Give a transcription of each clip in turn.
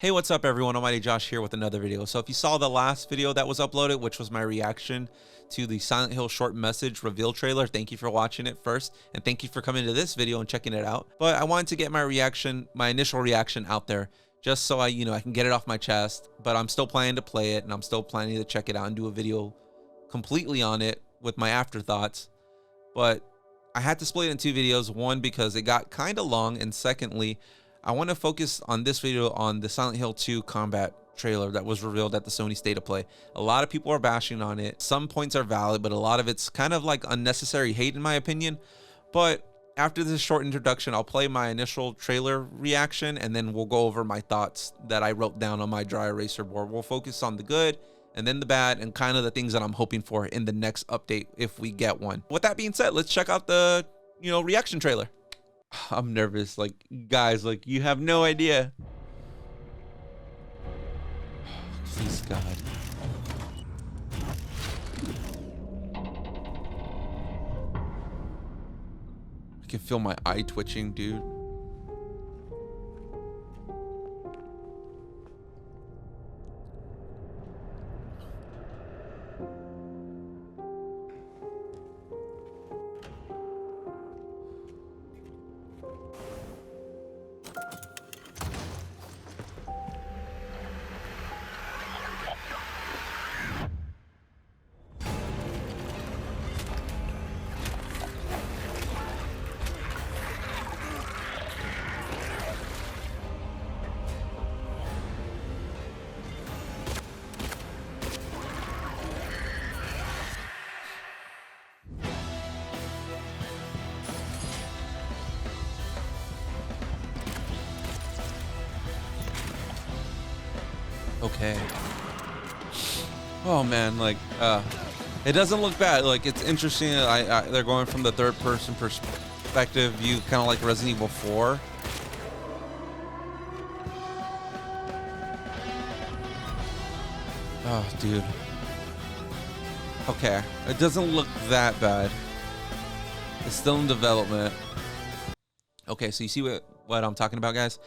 Hey, what's up everyone? Almighty Josh here with another video. So if you saw the last video that was uploaded, which was my reaction to the Silent Hill short message reveal trailer, thank you for watching it first, and thank you for coming to this video and checking it out. But I wanted to get my initial reaction out there, just so I can get it off my chest. But I'm still planning to play it, and I'm still planning to check it out and do a video completely on it with my afterthoughts. But I had to split it in two videos, one because it got kind of long, and secondly, I want to focus on this video on the Silent Hill 2 combat trailer that was revealed at the Sony State of Play. A lot of people are bashing on it. Some points are valid, but a lot of it's kind of like unnecessary hate in my opinion. But after this short introduction, I'll play my initial trailer reaction, and then we'll go over my thoughts that I wrote down on my dry eraser board. We'll focus on the good and then the bad and kind of the things that I'm hoping for in the next update if we get one. With that being said, let's check out the reaction trailer. I'm nervous, like, guys, like, you have no idea. Please, God. I can feel my eye twitching, dude. Okay. Oh man, like it doesn't look bad. Like, it's interesting. They're going from the third person perspective view, kind of like Resident Evil 4. Oh, dude. Okay, it doesn't look that bad. It's still in development. Okay, so you see what I'm talking about, guys?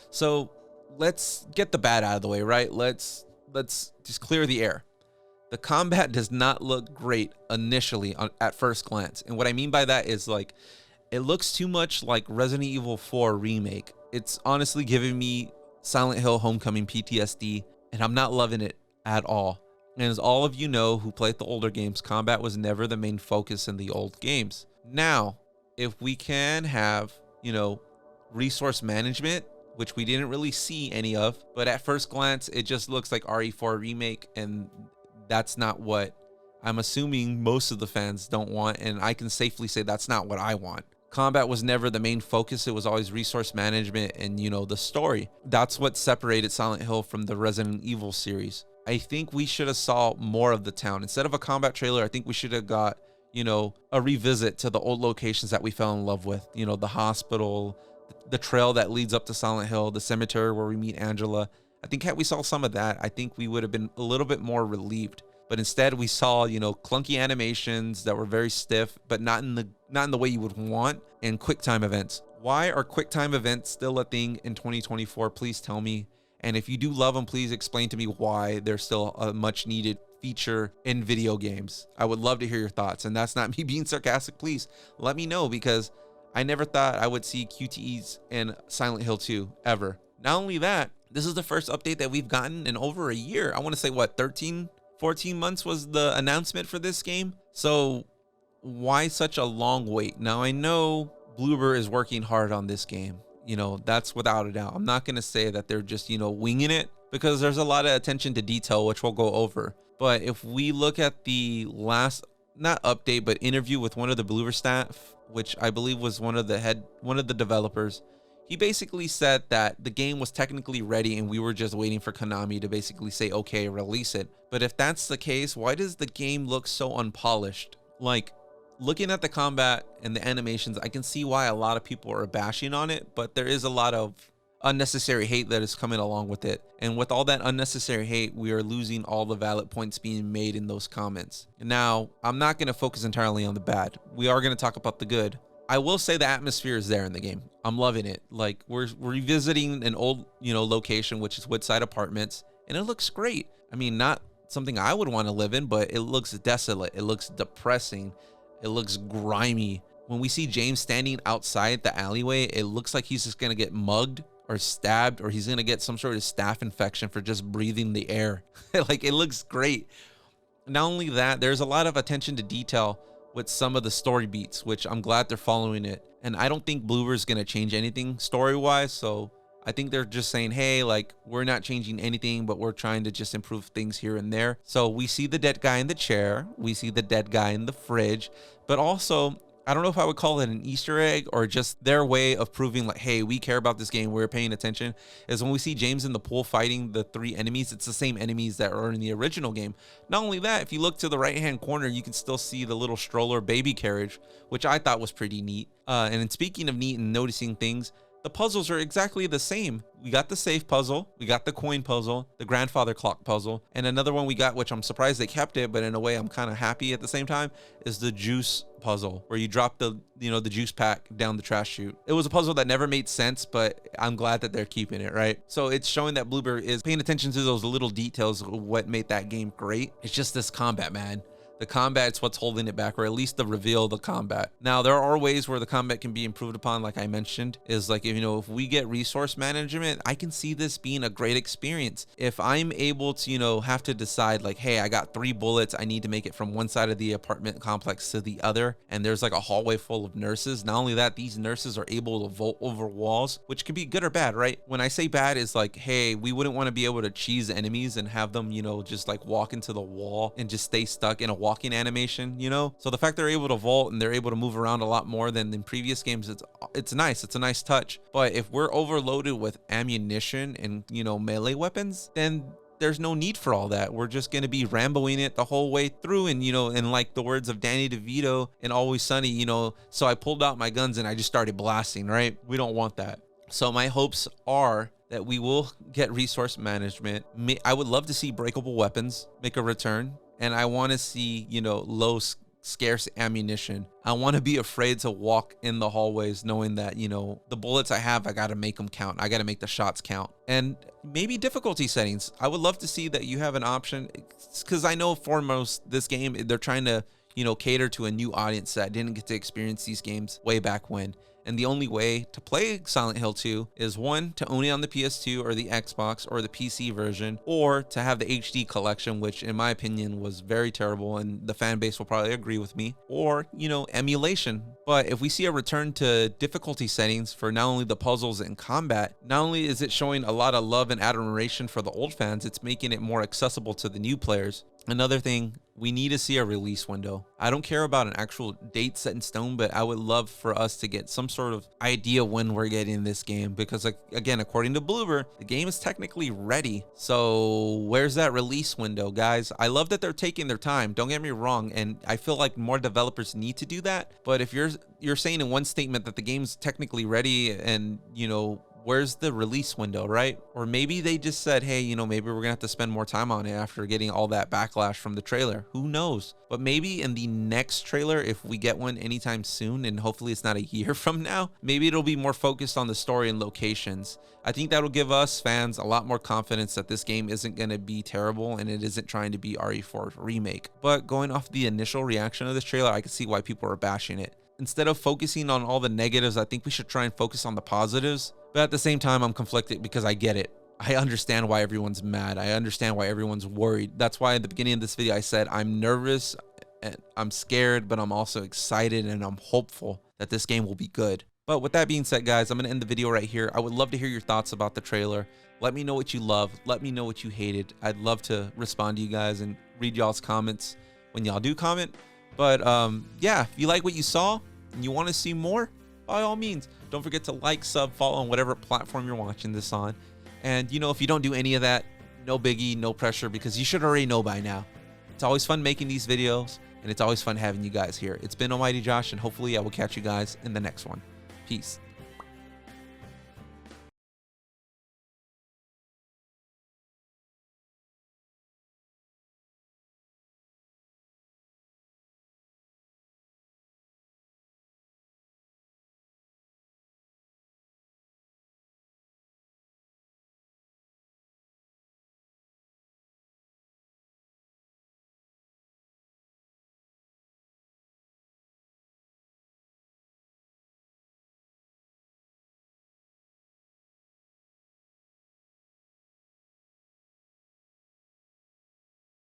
So let's get the bad out of the way, right? Let's just clear the air. The combat does not look great initially at first glance. And what I mean by that is, like, it looks too much like Resident Evil 4 Remake. It's honestly giving me Silent Hill Homecoming PTSD, and I'm not loving it at all. And as all of you know who played the older games, combat was never the main focus in the old games. Now, if we can have, resource management, which we didn't really see any of, but at first glance, it just looks like RE4 Remake, and that's not what I'm assuming most of the fans don't want, and I can safely say that's not what I want. Combat was never the main focus. It was always resource management and, the story. That's what separated Silent Hill from the Resident Evil series. I think we should have saw more of the town. Instead of a combat trailer, I think we should have got, a revisit to the old locations that we fell in love with. The hospital, the trail that leads up to Silent Hill, the cemetery where we meet Angela. I think had we saw some of that, I think we would have been a little bit more relieved. But instead we saw, clunky animations that were very stiff, but not in the way you would want, and QuickTime events. Why are QuickTime events still a thing in 2024? Please tell me. And if you do love them, please explain to me why they're still a much needed feature in video games. I would love to hear your thoughts. And that's not me being sarcastic. Please let me know, because I never thought I would see QTEs in Silent Hill 2 ever. Not only that, this is the first update that we've gotten in over a year. I want to say, what, 13, 14 months was the announcement for this game? So why such a long wait? Now, I know Bloober is working hard on this game. That's without a doubt. I'm not going to say that they're just, winging it, because there's a lot of attention to detail, which we'll go over. But if we look at the last, not update, but interview with one of the Bloober staff, which I believe was one of the developers, he basically said that the game was technically ready and we were just waiting for Konami to basically say, okay, release it. But if that's the case, why does the game look so unpolished? Like, looking at the combat and the animations, I can see why a lot of people are bashing on it, but there is a lot of unnecessary hate that is coming along with it. And with all that unnecessary hate, we are losing all the valid points being made in those comments. Now, I'm not going to focus entirely on the bad. We are going to talk about the good. I will say the atmosphere is there in the game. I'm loving it. Like we're revisiting an old, location, which is Woodside Apartments, and it looks great. I mean, not something I would want to live in, but it looks desolate. It looks depressing. It looks grimy. When we see James standing outside the alleyway, it looks like he's just going to get mugged or stabbed, or he's going to get some sort of staph infection for just breathing the air. Like, it looks great. Not only that, there's a lot of attention to detail with some of the story beats, which I'm glad they're following it. And I don't think Bloober is going to change anything story-wise, so I think they're just saying, hey, like, we're not changing anything, but we're trying to just improve things here and there. So we see the dead guy in the chair, we see the dead guy in the fridge, but also, I don't know if I would call it an Easter egg or just their way of proving like, hey, we care about this game, we're paying attention, is when we see James in the pool fighting the 3 enemies, it's the same enemies that are in the original game. Not only that, if you look to the right-hand corner, you can still see the little stroller baby carriage, which I thought was pretty neat. And then speaking of neat and noticing things, the puzzles are exactly the same. We got the safe puzzle, we got the coin puzzle, the grandfather clock puzzle, and another one we got, which I'm surprised they kept it, but in a way I'm kind of happy at the same time, is the juice puzzle, where you drop the juice pack down the trash chute. It was a puzzle that never made sense, but I'm glad that they're keeping it, right? So it's showing that Bloober is paying attention to those little details of what made that game great. It's just this combat, man. The combat's what's holding it back, or at least the reveal of the combat. Now, there are ways where the combat can be improved upon, like I mentioned, is like, if we get resource management, I can see this being a great experience. If I'm able to, have to decide like, hey, I got 3 bullets, I need to make it from one side of the apartment complex to the other, and there's like a hallway full of nurses. Not only that, these nurses are able to vault over walls, which can be good or bad, right? When I say bad, is like, hey, we wouldn't want to be able to cheese enemies and have them, just like walk into the wall and just stay stuck in a walking animation, so the fact they're able to vault and they're able to move around a lot more than in previous games, it's nice. It's a nice touch. But if we're overloaded with ammunition and melee weapons, then there's no need for all that. We're just going to be ramboing it the whole way through, and in like the words of Danny DeVito in Always Sunny, so I pulled out my guns and I just started blasting, right? We don't want that. So my hopes are that we will get resource management. I would love to see breakable weapons make a return. And I want to see, low, scarce ammunition. I want to be afraid to walk in the hallways knowing that, the bullets I have, I got to make them count. I got to make the shots count. And maybe difficulty settings. I would love to see that you have an option, because I know foremost this game, they're trying to, cater to a new audience that didn't get to experience these games way back when. And the only way to play Silent Hill 2 is, 1, to own it on the PS2 or the Xbox or the PC version, or to have the HD collection, which in my opinion was very terrible, and the fan base will probably agree with me, or, emulation. But if we see a return to difficulty settings for not only the puzzles and combat, not only is it showing a lot of love and admiration for the old fans, it's making it more accessible to the new players. Another thing, we need to see a release window. I don't care about an actual date set in stone, but I would love for us to get some sort of idea when we're getting this game, because again, according to Bloober, the game is technically ready. So where's that release window, guys? I love that they're taking their time, don't get me wrong, and I feel like more developers need to do that. But if you're saying in one statement that the game's technically ready, and where's the release window, right? Or maybe they just said, hey, maybe we're gonna have to spend more time on it after getting all that backlash from the trailer. Who knows? But maybe in the next trailer, if we get one anytime soon, and hopefully it's not a year from now, maybe it'll be more focused on the story and locations. I think that'll give us fans a lot more confidence that this game isn't gonna be terrible and it isn't trying to be RE4 Remake. But going off the initial reaction of this trailer, I can see why people are bashing it. Instead of focusing on all the negatives, I think we should try and focus on the positives. But at the same time, I'm conflicted because I get it. I understand why everyone's mad. I understand why everyone's worried. That's why at the beginning of this video, I said I'm nervous and I'm scared, but I'm also excited and I'm hopeful that this game will be good. But with that being said, guys, I'm going to end the video right here. I would love to hear your thoughts about the trailer. Let me know what you loved. Let me know what you hated. I'd love to respond to you guys and read y'all's comments when y'all do comment. But yeah, if you like what you saw and you want to see more, by all means, don't forget to like, sub, follow on whatever platform you're watching this on. And if you don't do any of that, no biggie, no pressure, because you should already know by now. It's always fun making these videos, and it's always fun having you guys here. It's been Almighty Josh, and hopefully I will catch you guys in the next one. Peace.